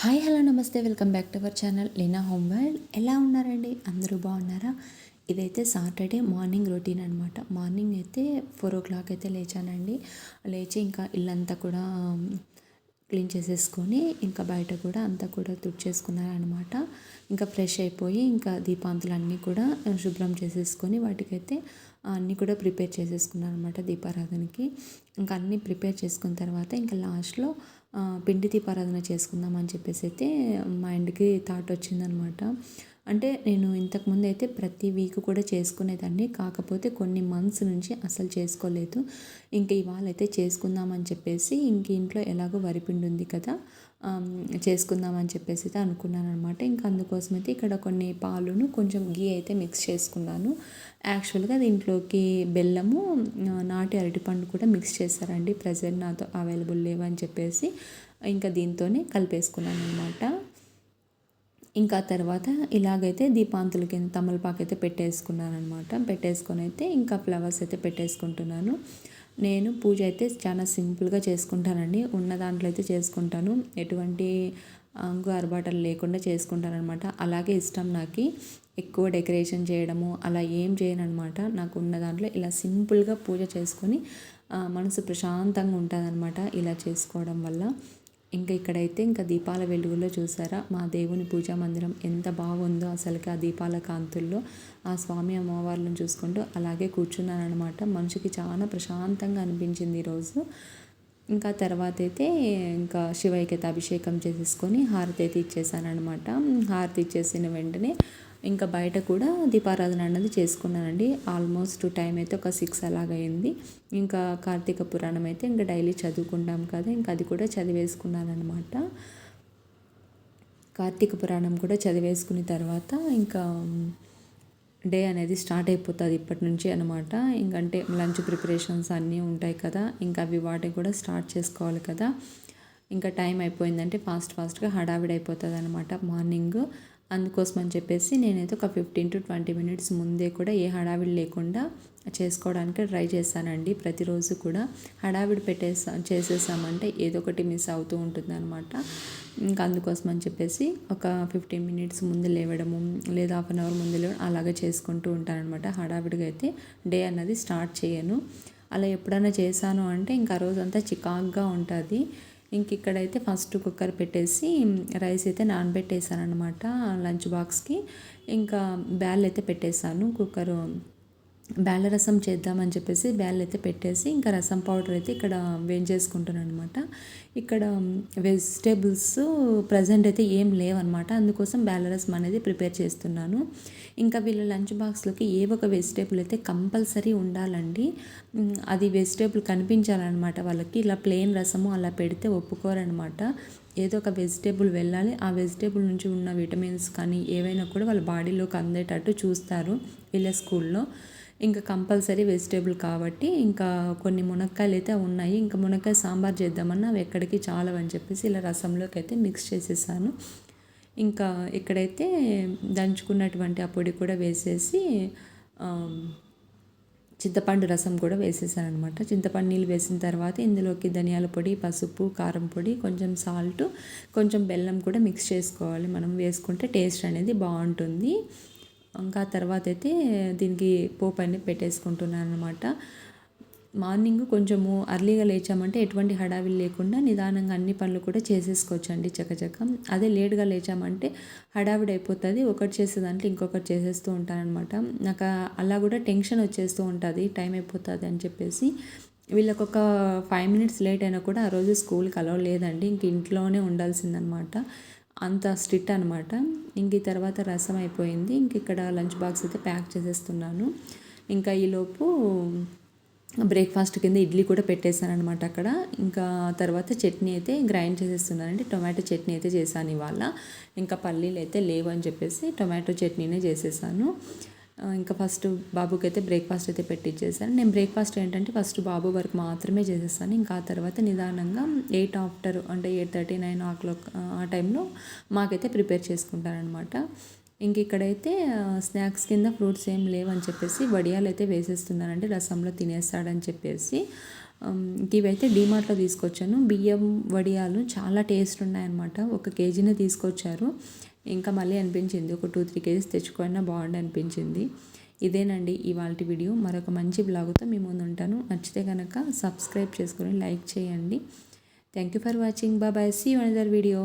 Hi hello నమస్తే welcome back to our channel Leena home world. ఎలా ఉన్నారండి? అందరూ బాగున్నారా? ఇదైతే సాటర్డే మార్నింగ్ రొటీన్ అనమాట. మార్నింగ్ అయితే 4 o'clock అయితే లేచానండి. లేచి ఇంకా ఇల్లంతా కూడా క్లీన్ చేసేసుకొని ఇంకా బయట కూడా అంతా కూడా తుడిచేసుకున్నాను అనమాట. ఇంకా ఫ్రెష్ అయిపోయి ఇంకా దీపాంతులు అన్నీ కూడా శుభ్రం చేసేసుకొని వాటికైతే అన్నీ కూడా ప్రిపేర్ చేసేసుకున్నాను అనమాట దీపారాధనకి. ఇంకా అన్నీ ప్రిపేర్ చేసుకున్న తర్వాత ఇంకా లాస్ట్లో పిండి దీపారాధన చేసుకుందాం అని చెప్పేసి అయితే మైండ్కి థాట్ వచ్చిందనమాట. అంటే నేను ఇంతకుముందు అయితే ప్రతి వీక్ కూడా చేసుకునేదాన్ని, కాకపోతే కొన్ని మంత్స్ నుంచి అసలు చేసుకోలేదు. ఇంక ఇవాళ అయితే చేసుకుందామని చెప్పేసి ఇంక ఇంట్లో ఎలాగో వరిపిండి ఉంది కదా, చేసుకుందామని చెప్పేసి అయితే అనుకున్నాను అనమాట. ఇంకా అందుకోసం అయితే ఇక్కడ కొన్ని పాలును కొంచెం గీ అయితే మిక్స్ చేసుకున్నాను. యాక్చువల్గా దీంట్లోకి బెల్లము, నాటి అరటిపండు కూడా మిక్స్ చేశారండి. ప్రజెంట్ నాతో అవైలబుల్ లేవని చెప్పేసి ఇంకా దీంతోనే కలిపేసుకున్నాను అనమాట. ఇంకా తర్వాత ఇలాగైతే దీపాంతుల కింద తమలపాకు అయితే పెట్టేసుకున్నాను అనమాట. పెట్టేసుకొని అయితే ఇంకా ఫ్లవర్స్ అయితే పెట్టేసుకుంటున్నాను. నేను పూజ అయితే చాలా సింపుల్గా చేసుకుంటానండి. ఉన్న దాంట్లో అయితే చేసుకుంటాను, ఎటువంటి అంగు ఆర్భాటాలు లేకుండా చేసుకుంటాను అనమాట. అలాగే ఇష్టం నాకు ఎక్కువ డెకరేషన్ చేయడము అలా ఏం చేయను అనమాట. నాకు ఉన్న దాంట్లో ఇలా సింపుల్గా పూజ చేసుకొని మనసు ప్రశాంతంగా ఉంటుంది అనమాట ఇలా చేసుకోవడం వల్ల. ఇంకా ఇక్కడైతే ఇంకా దీపాల వెలుగులో చూసారా మా దేవుని పూజా మందిరం ఎంత బాగుందో అసలుకి. ఆ దీపాల కాంతుల్లో ఆ స్వామి అమ్మవార్లను చూసుకుంటూ అలాగే కూర్చున్నాను అనమాట. మనిషికి చాలా ప్రశాంతంగా అనిపించింది ఈరోజు. ఇంకా తర్వాత అయితే ఇంకా శివయ్యకి అయితే అభిషేకం చేసేసుకొని హారతి అయితే ఇచ్చేసాను అనమాట. హారతి ఇచ్చేసిన వెంటనే ఇంకా బయట కూడా దీపారాధన అన్నది చేసుకున్నానండి. ఆల్మోస్ట్ టైం అయితే ఒక 6 అలాగైంది. ఇంకా కార్తీక పురాణం అయితే ఇంకా డైలీ చదువుకుంటాం కదా, ఇంకా అది కూడా చదివేసుకున్నాను అనమాట. కార్తీక పురాణం కూడా చదివేసుకున్న తర్వాత ఇంకా డే అనేది స్టార్ట్ అయిపోతుంది ఇప్పటి నుంచి అనమాట. ఇంకంటే లంచ్ ప్రిపరేషన్స్ అన్నీ ఉంటాయి కదా, ఇంకా అవి వాటికి కూడా స్టార్ట్ చేసుకోవాలి కదా. ఇంకా టైం అయిపోయిందంటే ఫాస్ట్గా హడావిడి అయిపోతుంది అనమాట మార్నింగ్. అందుకోసం అని చెప్పేసి నేనైతే ఒక 15 to 20 minutes ముందే కూడా ఏ హడావిడి లేకుండా చేసుకోవడానికి ట్రై చేస్తానండి. ప్రతిరోజు కూడా హడావిడి చేసేసామంటే ఏదో ఒకటి మిస్ అవుతూ ఉంటుంది అనమాట. ఇంకా అందుకోసం అని చెప్పేసి ఒక 15 minutes ముందు లేవడము లేదా 1/2 hour ముందు లేవడం అలాగే చేసుకుంటూ ఉంటాను అనమాట. హడావిడిగా అయితే డే అన్నది స్టార్ట్ చేయను. అలా ఎప్పుడైనా చేశాను అంటే ఇంకా ఆ రోజంతా చికాగ్గా ఉంటుంది. ఇంక ఇక్కడైతే ఫస్ట్ కుక్కర్ పెట్టేసి రైస్ అయితే నానబెట్టేసాను అనమాట లంచ్ బాక్స్కి. ఇంకా బ్యాల్ అయితే పెట్టేసాను. కుక్కరు బ్యాళ్ళ రసం చేద్దామని చెప్పేసి బ్యాళ్ళు అయితే పెట్టేసి ఇంకా రసం పౌడర్ అయితే ఇక్కడ వేయించేసుకుంటాను అనమాట. ఇక్కడ వెజిటేబుల్స్ ప్రజెంట్ అయితే ఏం లేవన్నమాట. అందుకోసం బ్యాళ్ళ రసం అనేది ప్రిపేర్ చేస్తున్నాను. ఇంకా వీళ్ళ లంచ్ బాక్స్లోకి ఏ ఒక వెజిటేబుల్ అయితే కంపల్సరీ ఉండాలండి. అది వెజిటేబుల్ కనిపించాలన్నమాట వాళ్ళకి. ఇలా ప్లెయిన్ రసము అలా పెడితే ఒప్పుకోరనమాట. ఏదో ఒక వెజిటేబుల్ వెళ్ళాలి. ఆ వెజిటేబుల్ నుంచి ఉన్న విటమిన్స్ కానీ ఏవైనా కూడా వాళ్ళ బాడీలోకి అందేటట్టు చూస్తారు వీళ్ళ స్కూల్లో. ఇంకా కంపల్సరీ వెజిటేబుల్ కాబట్టి ఇంకా కొన్ని మునక్కాయలు అయితే ఉన్నాయి. ఇంకా మునక్కాయ సాంబార్ చేద్దామన్నా అవి ఎక్కడికి చాలవని చెప్పేసి ఇలా రసంలోకి అయితే మిక్స్ చేసేసాను. ఇంకా ఇక్కడైతే దంచుకున్నటువంటి ఆ పొడి కూడా వేసేసి చింతపండు రసం కూడా వేసేసాను అనమాట. చింతపండు నీళ్ళు వేసిన తర్వాత ఇందులోకి ధనియాల పొడి, పసుపు, కారం పొడి, కొంచెం సాల్ట్, కొంచెం బెల్లం కూడా మిక్స్ చేసుకోవాలి. మనం వేసుకుంటే టేస్ట్ అనేది బాగుంటుంది. ఇంకా తర్వాత అయితే దీనికి పోపు అనేది పెట్టేసుకుంటున్నాను అనమాట. మార్నింగ్ కొంచెము అర్లీగా లేచామంటే ఎటువంటి హడావిడి లేకుండా నిదానంగా అన్ని పనులు కూడా చేసేసుకోవచ్చండి చకచక. అదే లేట్గా లేచామంటే హడావిడి అయిపోతుంది. ఒకటి చేసే దాంట్లో ఇంకొకటి చేసేస్తూ ఉంటానన్నమాట. నాకు అలా కూడా టెన్షన్ వచ్చేస్తూ ఉంటుంది టైం అయిపోతుంది అని చెప్పేసి. వీళ్ళకి ఒక 5 minutes లేట్ అయినా కూడా ఆ రోజు స్కూల్కి అలౌ లేదండి. ఇంక ఇంట్లోనే ఉండాల్సిందనమాట. అంత స్ట్రిక్ట్ అనమాట. ఇంక ఈ తర్వాత రసం అయిపోయింది. ఇంక ఇక్కడ లంచ్ బాక్స్ అయితే ప్యాక్ చేసేస్తున్నాను. ఇంకా ఈలోపు బ్రేక్ఫాస్ట్ కింద ఇడ్లీ కూడా పెట్టేశాను అనమాట అక్కడ. ఇంకా తర్వాత చట్నీ అయితే గ్రైండ్ చేసేస్తున్నానండి. టొమాటో చట్నీ అయితే చేశాను ఇవాళ. ఇంకా పల్లీలు అయితే లేవు అని చెప్పేసి టొమాటో చట్నీనే చేసేసాను. ఇంకా ఫస్ట్ బాబుకి అయితే బ్రేక్ఫాస్ట్ అయితే పెట్టించేసాను. నేను బ్రేక్ఫాస్ట్ ఏంటంటే ఫస్ట్ బాబు వరకు మాత్రమే చేసేస్తాను. ఇంకా ఆ తర్వాత నిదానంగా 8 after అంటే 8:30, 9 o'clock ఆ టైంలో మాకైతే ప్రిపేర్ చేసుకుంటాను అనమాట. ఇంక ఇక్కడైతే స్నాక్స్ కింద ఫ్రూట్స్ ఏం లేవని చెప్పేసి వడియాలు అయితే వేసేస్తున్నానండి, రసంలో తినేస్తాడని చెప్పేసి. ఇవైతే డీమార్ట్లో తీసుకొచ్చాను. బియ్యం వడియాలు చాలా టేస్ట్ ఉన్నాయన్నమాట. 1 కేజీనే తీసుకొచ్చారు. ఇంకా మళ్ళీ అనిపించింది ఒక 2-3 కేజీస్ తెచ్చుకున్నా బాగుండు అనిపించింది. ఇదేనండి ఇవాల్టి వీడియో. మరొక మంచి బ్లాగ్తో మీ ముందు ఉంటాను. నచ్చితే కనుక సబ్స్క్రైబ్ చేసుకొని లైక్ చేయండి. Thank you for watching. Bye. See you another video.